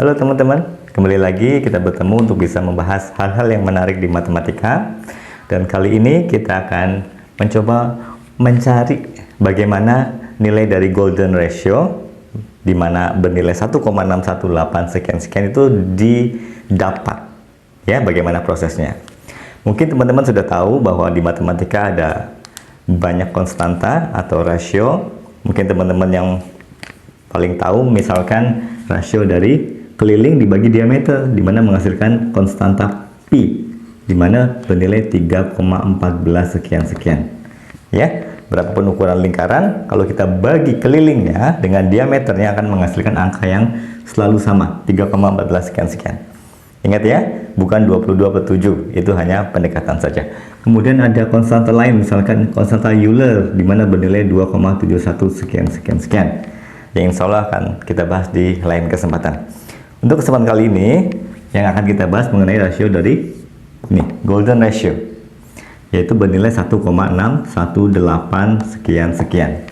Halo teman-teman, kembali lagi kita bertemu untuk bisa membahas hal-hal yang menarik di matematika. Dan kali ini kita akan mencoba mencari bagaimana nilai dari golden ratio, di mana bernilai 1,618 sekian-sekian itu didapat. Ya, bagaimana prosesnya. Mungkin teman-teman sudah tahu bahwa di matematika ada banyak konstanta atau rasio. Mungkin teman-teman yang paling tahu misalkan rasio dari keliling dibagi diameter, di mana menghasilkan konstanta pi, di mana bernilai 3,14 sekian-sekian. Ya, berapapun ukuran lingkaran, kalau kita bagi kelilingnya dengan diameternya akan menghasilkan angka yang selalu sama, 3,14 sekian-sekian. Ingat ya, bukan 22/7, itu hanya pendekatan saja. Kemudian ada konstanta lain, misalkan konstanta Euler, di mana bernilai 2,71 sekian-sekian-sekian. Yang insya Allah akan kita bahas di lain kesempatan. Untuk kesempatan kali ini, yang akan kita bahas mengenai rasio dari ini, golden ratio, yaitu bernilai 1,618 sekian-sekian.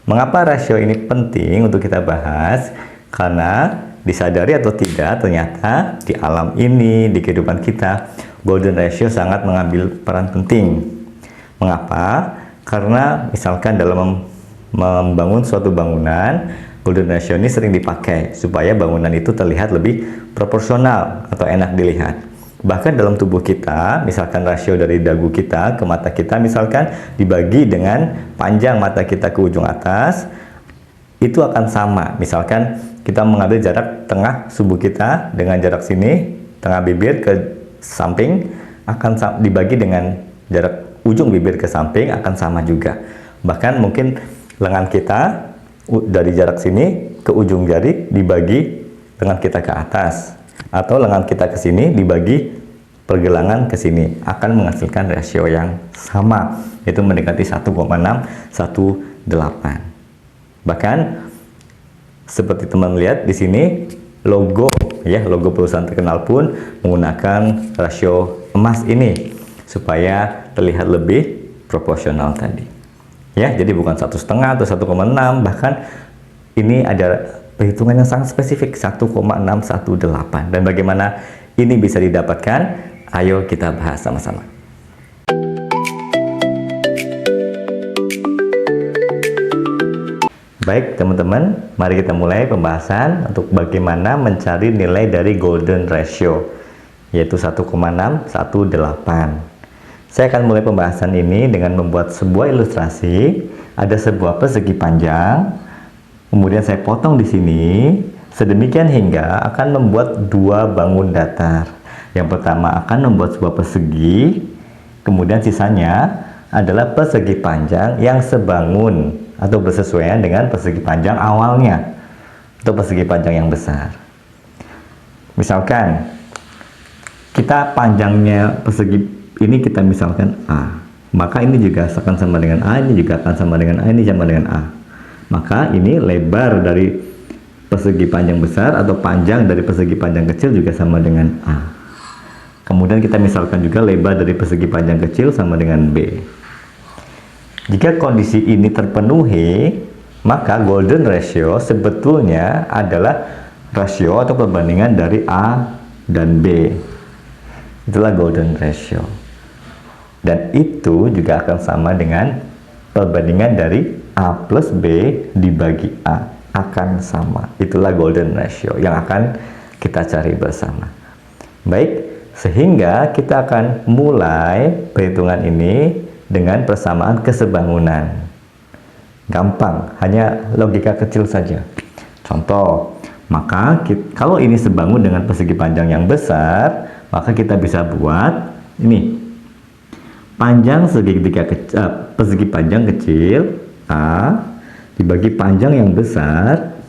Mengapa rasio ini penting untuk kita bahas? Karena disadari atau tidak, ternyata di alam ini, di kehidupan kita, golden ratio sangat mengambil peran penting. Mengapa? Karena misalkan dalam membangun suatu bangunan, golden ratio ini sering dipakai supaya bangunan itu terlihat lebih proporsional atau enak dilihat. Bahkan dalam tubuh kita, misalkan rasio dari dagu kita ke mata kita misalkan dibagi dengan panjang mata kita ke ujung atas, itu akan sama. Misalkan kita mengambil jarak tengah subuh kita dengan jarak sini, tengah bibir ke samping, akan dibagi dengan jarak ujung bibir ke samping akan sama juga. Bahkan mungkin lengan kita dari jarak sini ke ujung jari dibagi lengan kita ke atas, atau lengan kita ke sini dibagi pergelangan ke sini, akan menghasilkan rasio yang sama, yaitu mendekati 1,618. Bahkan seperti teman lihat di sini, logo perusahaan terkenal pun menggunakan rasio emas ini supaya terlihat lebih proporsional tadi. Ya, jadi bukan 1,5 atau 1,6, bahkan ini ada perhitungan yang sangat spesifik, 1,618. Dan bagaimana ini bisa didapatkan? Ayo kita bahas sama-sama. Baik teman-teman, mari kita mulai pembahasan untuk bagaimana mencari nilai dari golden ratio, yaitu 1,618. Saya akan mulai pembahasan ini dengan membuat sebuah ilustrasi. Ada sebuah persegi panjang, kemudian saya potong di sini, sedemikian hingga akan membuat dua bangun datar. Yang pertama akan membuat sebuah persegi, kemudian sisanya adalah persegi panjang yang sebangun atau bersesuaian dengan persegi panjang awalnya, atau persegi panjang yang besar. Misalkan kita panjangnya persegi ini kita misalkan A, maka ini juga akan sama dengan A, ini juga akan sama dengan A, ini sama dengan A. Maka ini lebar dari persegi panjang besar atau panjang dari persegi panjang kecil juga sama dengan A. Kemudian kita misalkan juga lebar dari persegi panjang kecil sama dengan B. Jika kondisi ini terpenuhi, maka golden ratio sebetulnya adalah rasio atau perbandingan dari A dan B. Itulah golden ratio. Dan itu juga akan sama dengan perbandingan dari A plus B dibagi A, akan sama. Itulah golden ratio yang akan kita cari bersama. Baik, sehingga kita akan mulai perhitungan ini dengan persamaan kesebangunan. Gampang, hanya logika kecil saja. Contoh, maka kalau ini sebangun dengan persegi panjang yang besar, maka kita bisa buat ini. Panjang persegi panjang kecil A dibagi panjang yang besar,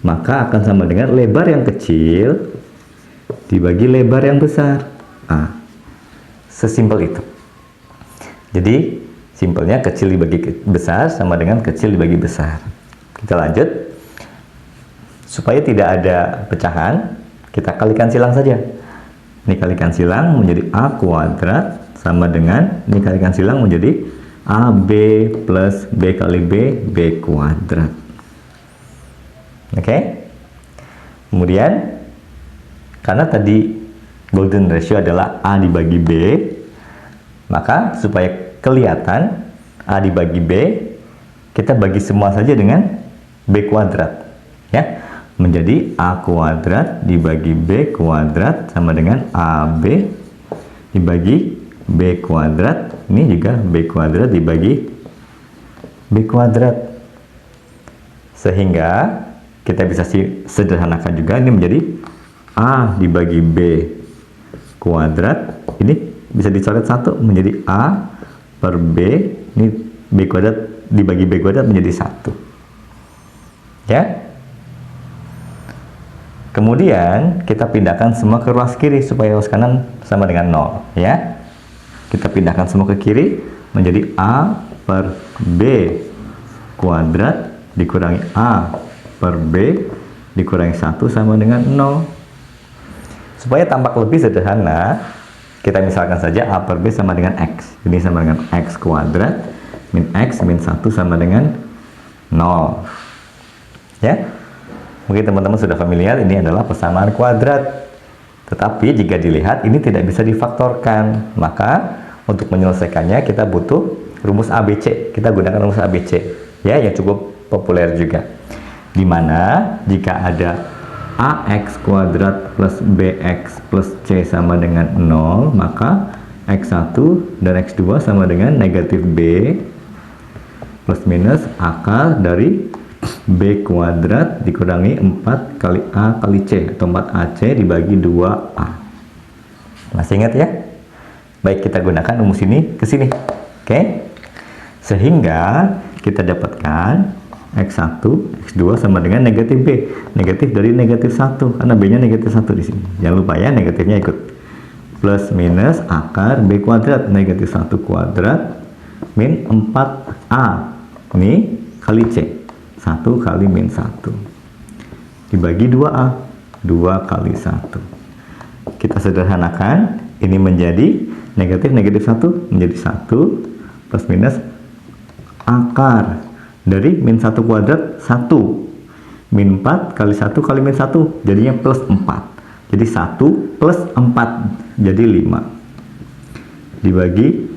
maka akan sama dengan lebar yang kecil dibagi lebar yang besar A. Sesimpel itu. Jadi simpelnya kecil dibagi besar sama dengan kecil dibagi besar. Kita lanjut. Supaya tidak ada pecahan, kita kalikan silang saja. Ini kalikan silang menjadi A kuadrat sama dengan, ini kalikan silang menjadi AB plus B kali B, B kuadrat. Oke? Kemudian, karena tadi golden ratio adalah A dibagi B, maka supaya kelihatan A dibagi B, kita bagi semua saja dengan B kuadrat. Ya, menjadi A kuadrat dibagi B kuadrat sama dengan AB dibagi B kuadrat. Ini juga B kuadrat dibagi B kuadrat. Sehingga kita bisa sederhanakan juga, ini menjadi A dibagi B kuadrat. Ini bisa dicoret satu menjadi A per B. Ini B kuadrat dibagi B kuadrat menjadi 1. Ya. Kemudian kita pindahkan semua ke ruas kiri supaya ruas kanan sama dengan 0. Ya. Kita pindahkan semua ke kiri menjadi A per B kuadrat dikurangi A per B dikurangi 1 sama dengan 0. Supaya tampak lebih sederhana, kita misalkan saja A per B sama dengan X. Ini sama dengan X kuadrat min X min 1 sama dengan 0. Ya. Mungkin teman-teman sudah familiar, ini adalah persamaan kuadrat. Tetapi jika dilihat ini tidak bisa difaktorkan, maka untuk menyelesaikannya kita butuh rumus ABC. Kita gunakan rumus ABC, ya, yang cukup populer juga. Dimana jika ada AX kuadrat plus BX plus C sama dengan 0, maka X1 dan X2 sama dengan negatif B plus minus akar dari B kuadrat dikurangi 4 kali A kali C, atau 4AC dibagi 2A. Masih ingat ya? Baik, kita gunakan rumus ini ke sini. Oke? Sehingga kita dapatkan X1, X2 sama dengan negatif B. Negatif dari negatif 1, karena B-nya negatif 1 di sini. Jangan lupa ya, negatifnya ikut. Plus minus akar B kuadrat, negatif 1 kuadrat min 4A. Ini kali C. 1 kali min 1 dibagi 2A, 2 kali 1. Kita sederhanakan, ini menjadi negatif 1 menjadi 1 plus minus akar dari min 1 kuadrat 1 min 4 kali 1 kali min 1 jadinya plus 4. Jadi 1 plus 4 jadi 5 dibagi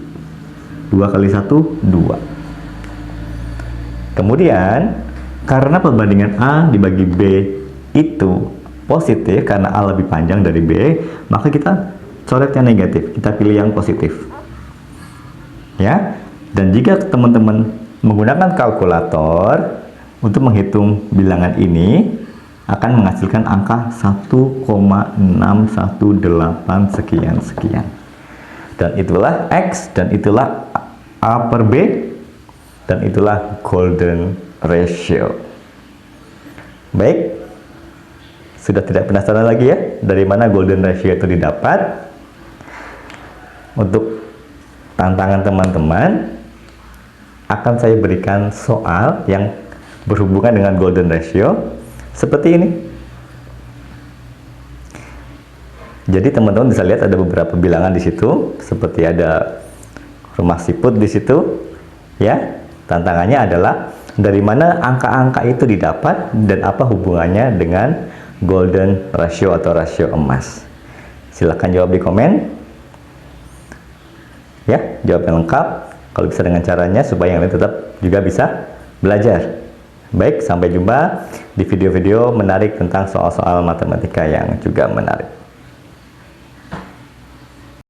2 kali 1 2. Kemudian karena perbandingan A dibagi B itu positif, karena A lebih panjang dari B, maka kita coret yang negatif, kita pilih yang positif. Ya, dan jika teman-teman menggunakan kalkulator untuk menghitung bilangan ini, akan menghasilkan angka 1,618 sekian-sekian. Dan itulah X, dan itulah A per B, dan itulah golden ratio. Baik, sudah tidak penasaran lagi ya dari mana golden ratio itu didapat? Untuk tantangan teman-teman, akan saya berikan soal yang berhubungan dengan golden ratio seperti ini. Jadi teman-teman bisa lihat ada beberapa bilangan di situ, seperti ada rumah siput di situ, ya. Tantangannya adalah dari mana angka-angka itu didapat dan apa hubungannya dengan golden ratio atau rasio emas. Silahkan jawab di komen. Ya, jawab yang lengkap. Kalau bisa dengan caranya supaya yang lain tetap juga bisa belajar. Baik, sampai jumpa di video-video menarik tentang soal-soal matematika yang juga menarik.